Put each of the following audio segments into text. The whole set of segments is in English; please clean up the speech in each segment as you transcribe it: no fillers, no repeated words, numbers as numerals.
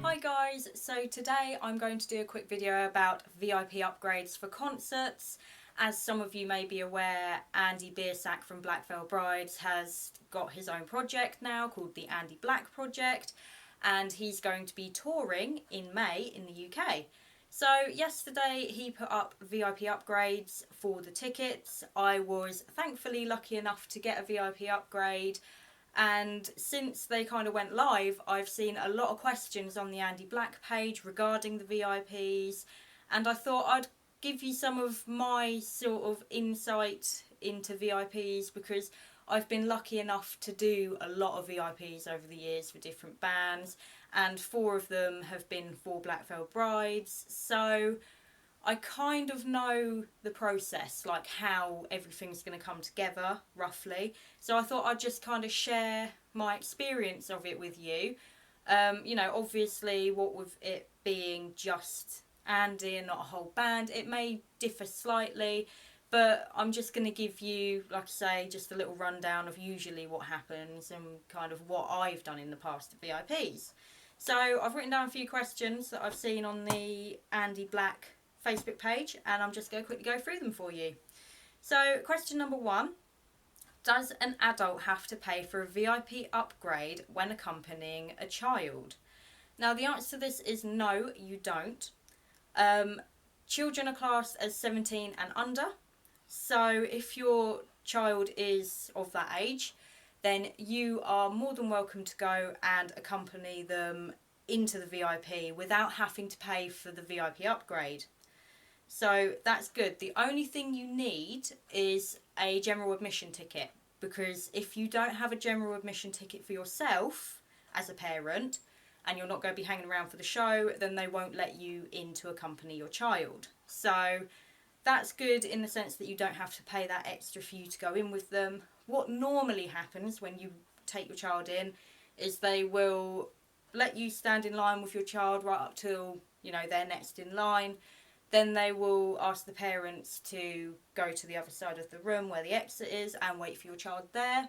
Hi guys, so today I'm going to do a quick video about VIP upgrades for concerts. As some of you may be aware, Andy Biersack from Black Veil Brides has got his own project now called the Andy Black Project, and he's going to be touring in May in the UK. So yesterday he put up VIP upgrades for the tickets. I was thankfully lucky enough to get a VIP upgrade. And since they kind of went live, I've seen a lot of questions on the Andy Black page regarding the VIPs, and I thought I'd give you some of my sort of insight into VIPs because I've been lucky enough to do a lot of VIPs over the years for different bands, and 4 of them have been for Black Veil Brides. So I kind of know the process, like how everything's going to come together, roughly. So I thought I'd just kind of share my experience of it with you. Obviously, what with it being just Andy and not a whole band, it may differ slightly, but I'm just going to give you, like I say, just a little rundown of usually what happens and kind of what I've done in the past at VIPs. So I've written down a few questions that I've seen on the Andy Black Facebook page, and I'm just going to quickly go through them for you. So question number 1, does an adult have to pay for a VIP upgrade when accompanying a child? Now the answer to this is no, you don't. Children are classed as 17 and under, so if your child is of that age, then you are more than welcome to go and accompany them into the VIP without having to pay for the VIP upgrade. So that's good. The only thing you need is a general admission ticket, because if you don't have a general admission ticket for yourself as a parent and you're not going to be hanging around for the show, then they won't let you in to accompany your child. So that's good in the sense that you don't have to pay that extra for you to go in with them. What normally happens when you take your child in is they will let you stand in line with your child right up till, they're next in line. Then they will ask the parents to go to the other side of the room where the exit is and wait for your child there.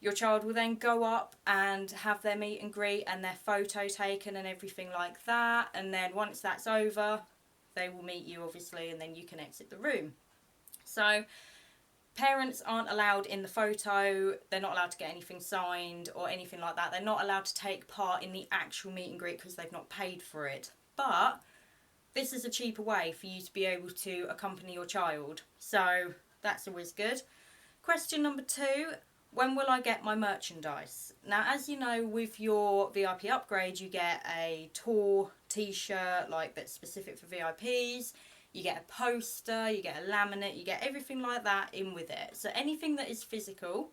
Your child will then go up and have their meet and greet and their photo taken and everything like that. And then once that's over, they will meet you obviously, and then you can exit the room. So parents aren't allowed in the photo. They're not allowed to get anything signed or anything like that. They're not allowed to take part in the actual meet and greet because they've not paid for it. But this is a cheaper way for you to be able to accompany your child. So that's always good. Question number 2, when will I get my merchandise? Now, as you know, with your VIP upgrade, you get a tour t-shirt that's specific for VIPs. You get a poster, you get a laminate, you get everything like that in with it. So anything that is physical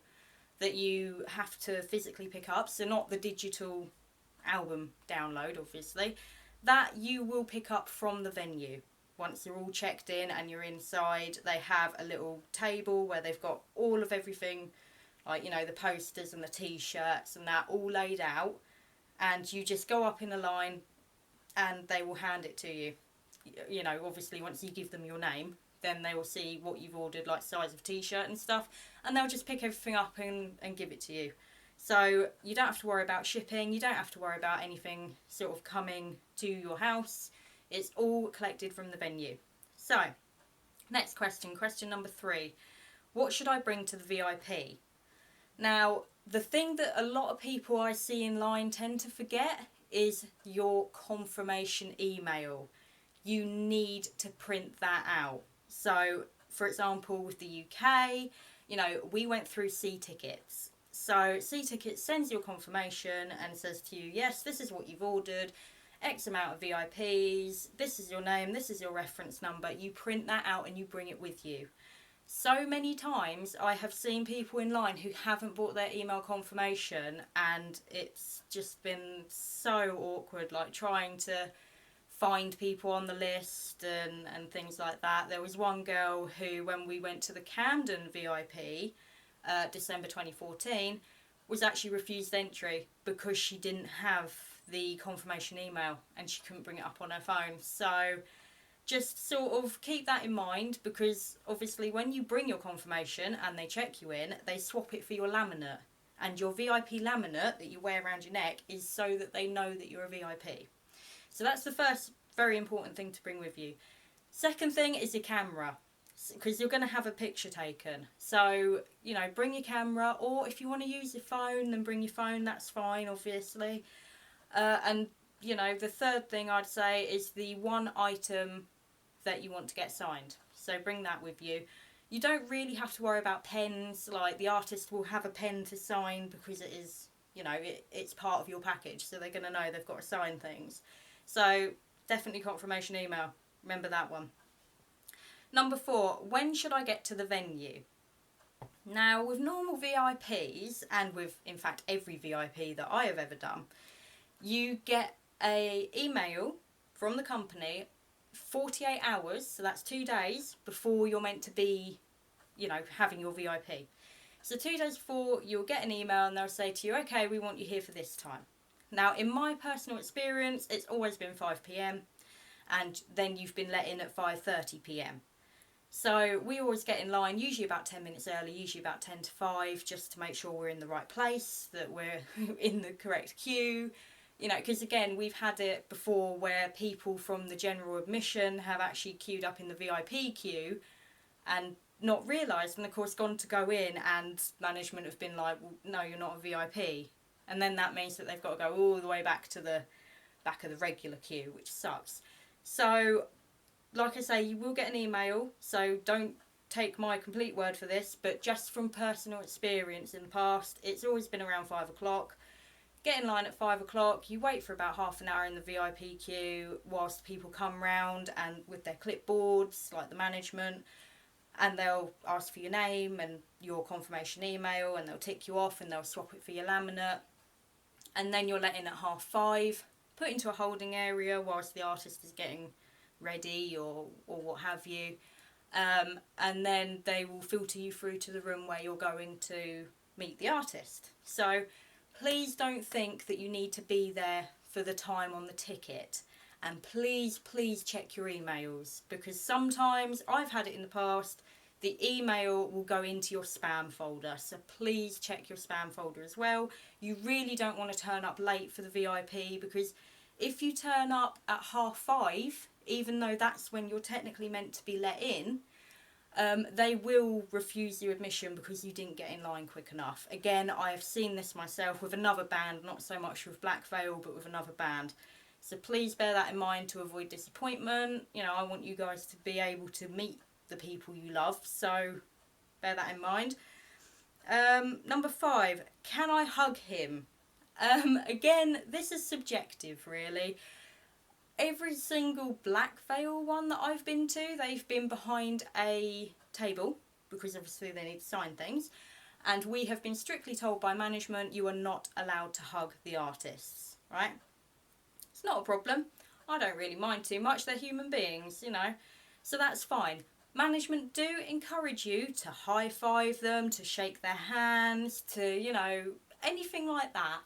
that you have to physically pick up, so not the digital album download, obviously, that you will pick up from the venue. Once you're all checked in and you're inside, they have a little table where they've got all of everything, the posters and the t-shirts and that all laid out, and you just go up in a line and they will hand it to you. Obviously once you give them your name, then they will see what you've ordered, like size of t-shirt and stuff, and they'll just pick everything up and give it to you. So you don't have to worry about shipping, you don't have to worry about anything sort of coming to your house. It's all collected from the venue. So, next question number 3. What should I bring to the VIP? Now, the thing that a lot of people I see in line tend to forget is your confirmation email. You need to print that out. So, for example, with the UK, we went through C-Tickets. So C-Tickets sends you a confirmation and says to you, yes, this is what you've ordered, X amount of VIPs, this is your name, this is your reference number. You print that out and you bring it with you. So many times I have seen people in line who haven't bought their email confirmation, and it's just been so awkward, trying to find people on the list and things like that. There was one girl who, when we went to the Camden VIP, December 2014, was actually refused entry because she didn't have the confirmation email and she couldn't bring it up on her phone. So just sort of keep that in mind, because obviously when you bring your confirmation and they check you in, they swap it for your laminate. And your VIP laminate that you wear around your neck is so that they know that you're a VIP. So that's the first very important thing to bring with you. Second thing is your camera, because you're going to have a picture taken. So, you know, bring your camera, or if you want to use your phone, then bring your phone, that's fine, obviously. And, you know, the third thing I'd say is the one item that you want to get signed. So bring that with you. You don't really have to worry about pens. Like, the artist will have a pen to sign because it is, you know, it's part of your package, so they're going to know they've got to sign things. So definitely confirmation email. Remember that one. Number 4, when should I get to the venue? Now, with normal VIPs, and with, in fact, every VIP that I have ever done, you get a email from the company 48 hours, so that's 2 days, before you're meant to be, you know, having your VIP. So 2 days before, you'll get an email and they'll say to you, okay, we want you here for this time. Now, in my personal experience, it's always been 5 p.m, and then you've been let in at 5:30 p.m. So we always get in line, usually about 10 minutes early, usually about 10 to 5, just to make sure we're in the right place, that we're in the correct queue. You know, because again, we've had it before where people from the general admission have actually queued up in the VIP queue and not realised, and of course gone to go in, and management have been like, well, no, you're not a VIP. And then that means that they've got to go all the way back to the back of the regular queue, which sucks. So, like I say, you will get an email, so don't take my complete word for this, but just from personal experience in the past, it's always been around 5 o'clock. Get in line at 5 o'clock, you wait for about half an hour in the VIP queue whilst people come round and with their clipboards, like the management, and they'll ask for your name and your confirmation email, and they'll tick you off and they'll swap it for your laminate. And then you're let in at 5:30, put into a holding area whilst the artist is getting ready or what have you. And then they will filter you through to the room where you're going to meet the artist. So please don't think that you need to be there for the time on the ticket. And please check your emails, because sometimes, I've had it in the past, the email will go into your spam folder. So please check your spam folder as well. You really don't want to turn up late for the VIP, because if you turn up at 5:30, even though that's when you're technically meant to be let in, they will refuse you admission because you didn't get in line quick enough. Again, I have seen this myself with another band, not so much with Black Veil, but with another band. So please bear that in mind to avoid disappointment. You know, I want you guys to be able to meet the people you love, so bear that in mind. Number 5, can I hug him? Again, this is subjective, really. Every single Black Veil one that I've been to, they've been behind a table, because obviously they need to sign things, and we have been strictly told by management you are not allowed to hug the artists, right? It's not a problem. I don't really mind too much, they're human beings, you know, so that's fine. Management do encourage you to high-five them, to shake their hands, to, you know, anything like that.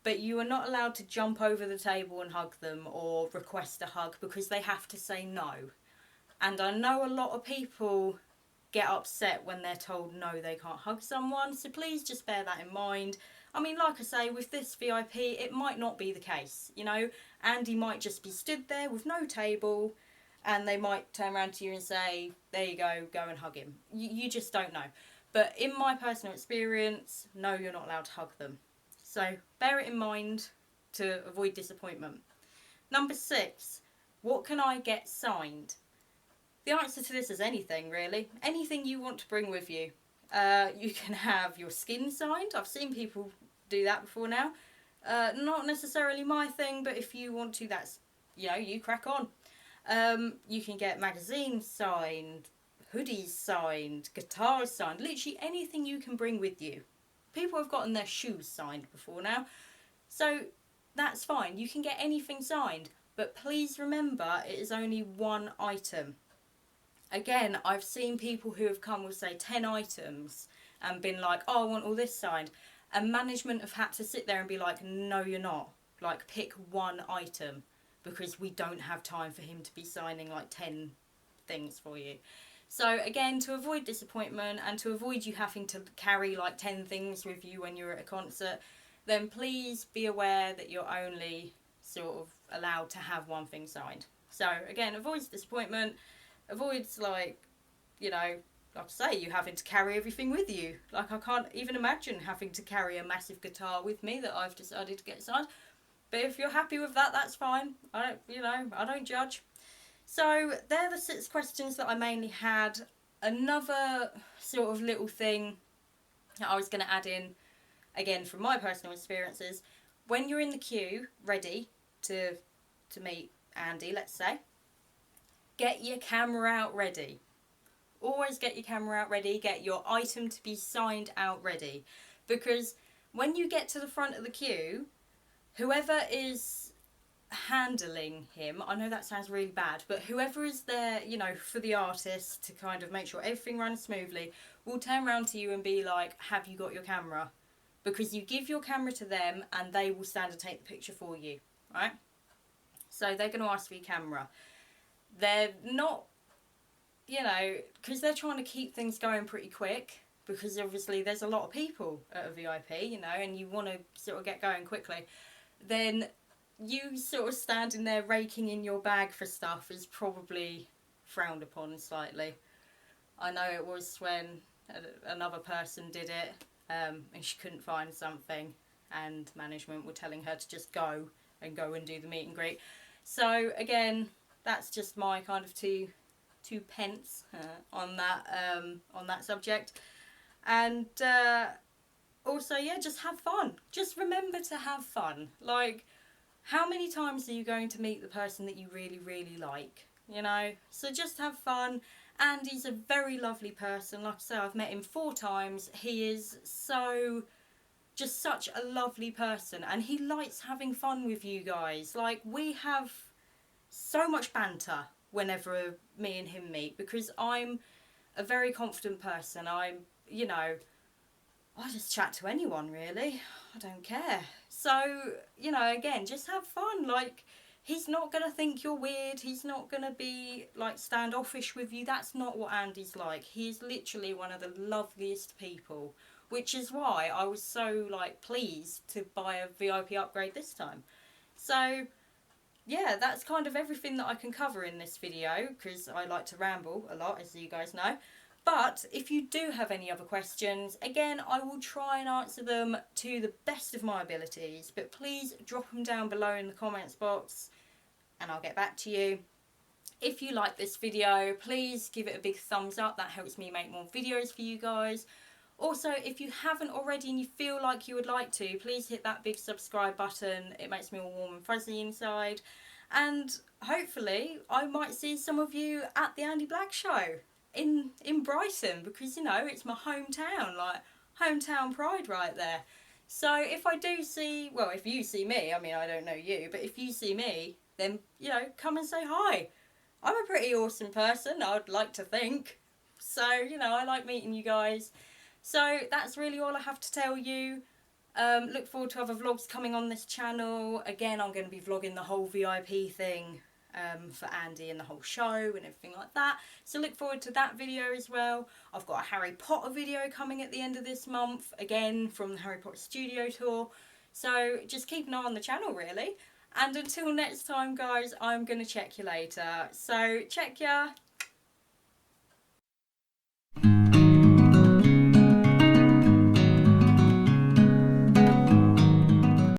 But you are not allowed to jump over the table and hug them or request a hug, because they have to say no. And I know a lot of people get upset when they're told no, they can't hug someone, so please just bear that in mind. I mean, like I say, with this VIP, it might not be the case, you know. Andy might just be stood there with no table, and they might turn around to you and say, there you go and hug him. You just don't know. But in my personal experience, no, you're not allowed to hug them. So bear it in mind to avoid disappointment. Number 6, what can I get signed? The answer to this is anything, really. Anything you want to bring with you. You can have your skin signed. I've seen people do that before now. Not necessarily my thing, but if you want to, that's, you know, you crack on. You can get magazines signed, hoodies signed, guitars signed, literally anything you can bring with you. People have gotten their shoes signed before now, so that's fine. You can get anything signed, but please remember it is only one item. Again, I've seen people who have come with, say, 10 items and been like, oh, I want all this signed, and management have had to sit there and be like, no, you're not. Like, pick one item, because we don't have time for him to be signing like 10 things for you. So again, to avoid disappointment and to avoid you having to carry like 10 things with you when you're at a concert, then please be aware that you're only sort of allowed to have one thing signed. So again, avoids disappointment, avoids like, you know, like I say, you having to carry everything with you. Like, I can't even imagine having to carry a massive guitar with me that I've decided to get signed. But if you're happy with that, that's fine. I don't judge. So they're the 6 questions that I mainly had. Another sort of little thing that I was going to add in, again from my personal experiences, when you're in the queue ready to meet Andy, let's say, get your camera out ready. Always get your camera out ready, get your item to be signed out ready. Because when you get to the front of the queue, whoever is handling him, I know that sounds really bad, but whoever is there, you know, for the artist to kind of make sure everything runs smoothly, will turn around to you and be like, have you got your camera? Because you give your camera to them and they will stand and take the picture for you, right? So they're going to ask for your camera. They're not, you know, because they're trying to keep things going pretty quick, because obviously there's a lot of people at a VIP, you know, and you want to sort of get going quickly. Then you sort of standing there raking in your bag for stuff is probably frowned upon slightly. I know it was when another person did it, and she couldn't find something, and management were telling her to just go and do the meet and greet. So again, that's just my kind of two pence on that subject. And also, yeah, just have fun. Just remember to have fun. Like, how many times are you going to meet the person that you really, really like? You know? So just have fun. Andy's a very lovely person. Like I say, I've met him 4 times. He is just such a lovely person. And he likes having fun with you guys. Like, we have so much banter whenever me and him meet. Because I'm a very confident person. You know, I just chat to anyone, really. I don't care. So, you know, again, just have fun. Like, he's not going to think you're weird. He's not going to be, like, standoffish with you. That's not what Andy's like. He's literally one of the loveliest people, which is why I was so, like, pleased to buy a VIP upgrade this time. So, yeah, that's kind of everything that I can cover in this video, because I like to ramble a lot, as you guys know. But if you do have any other questions, again, I will try and answer them to the best of my abilities. But please drop them down below in the comments box and I'll get back to you. If you like this video, please give it a big thumbs up. That helps me make more videos for you guys. Also, if you haven't already and you feel like you would like to, please hit that big subscribe button. It makes me all warm and fuzzy inside. And hopefully, I might see some of you at the Andy Black Show in Brighton, because, you know, it's my hometown, like hometown pride right there. So if I do see, well, if you see me, I mean, I don't know you, but if you see me, then, you know, come and say hi. I'm a pretty awesome person, I'd like to think. So, you know, I like meeting you guys. So that's really all I have to tell you. Look forward to other vlogs coming on this channel. Again, I'm going to be vlogging the whole VIP thing for Andy and the whole show and everything like that. So look forward to that video as well. I've got a Harry Potter video coming at the end of this month, again from the Harry Potter studio tour. So just keep an eye on the channel, really. And until next time, guys, I'm going to check you later. So check ya.